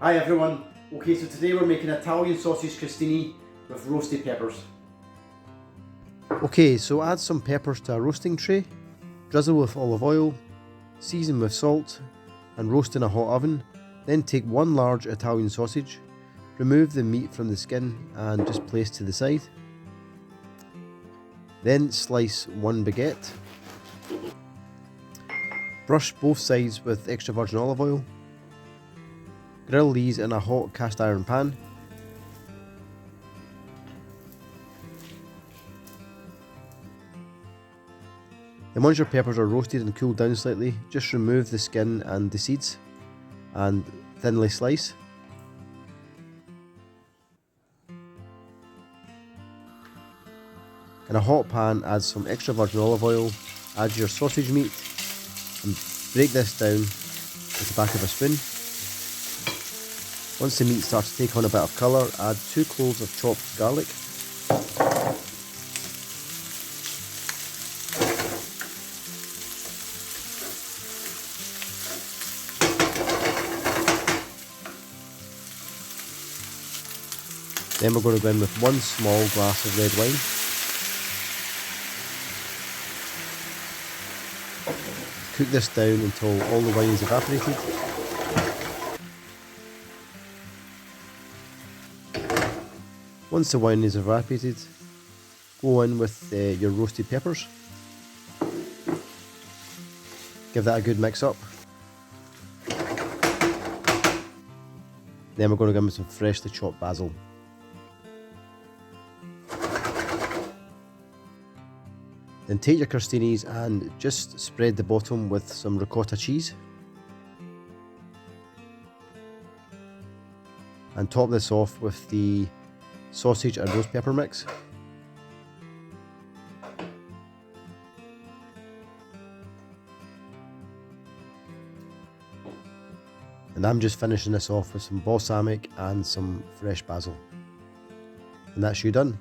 Hi everyone. Okay, so today we're making Italian sausage crostini with roasted peppers. Okay, so add some peppers to a roasting tray, drizzle with olive oil, season with salt and roast in a hot oven. Then take one large Italian sausage, remove the meat from the skin and just place to the side. Then slice one baguette. Brush both sides with extra virgin olive oil. Grill these in a hot cast iron pan. Then once your peppers are roasted and cooled down slightly, just remove the skin and the seeds and thinly slice. In a hot pan, add some extra virgin olive oil, add your sausage meat and break this down with the back of a spoon. Once the meat starts to take on a bit of colour, add 2 cloves of chopped garlic. Then we're going to go in with 1 small glass of red wine. Cook this down until all the wine is evaporated. Once the wine is evaporated, go in with your roasted peppers. Give that a good mix up. Then we're going to go in with some freshly chopped basil. Then take your crostinis and just spread the bottom with some ricotta cheese. And top this off with the sausage and roast pepper mix. And I'm just finishing this off with some balsamic and some fresh basil. And that's you done.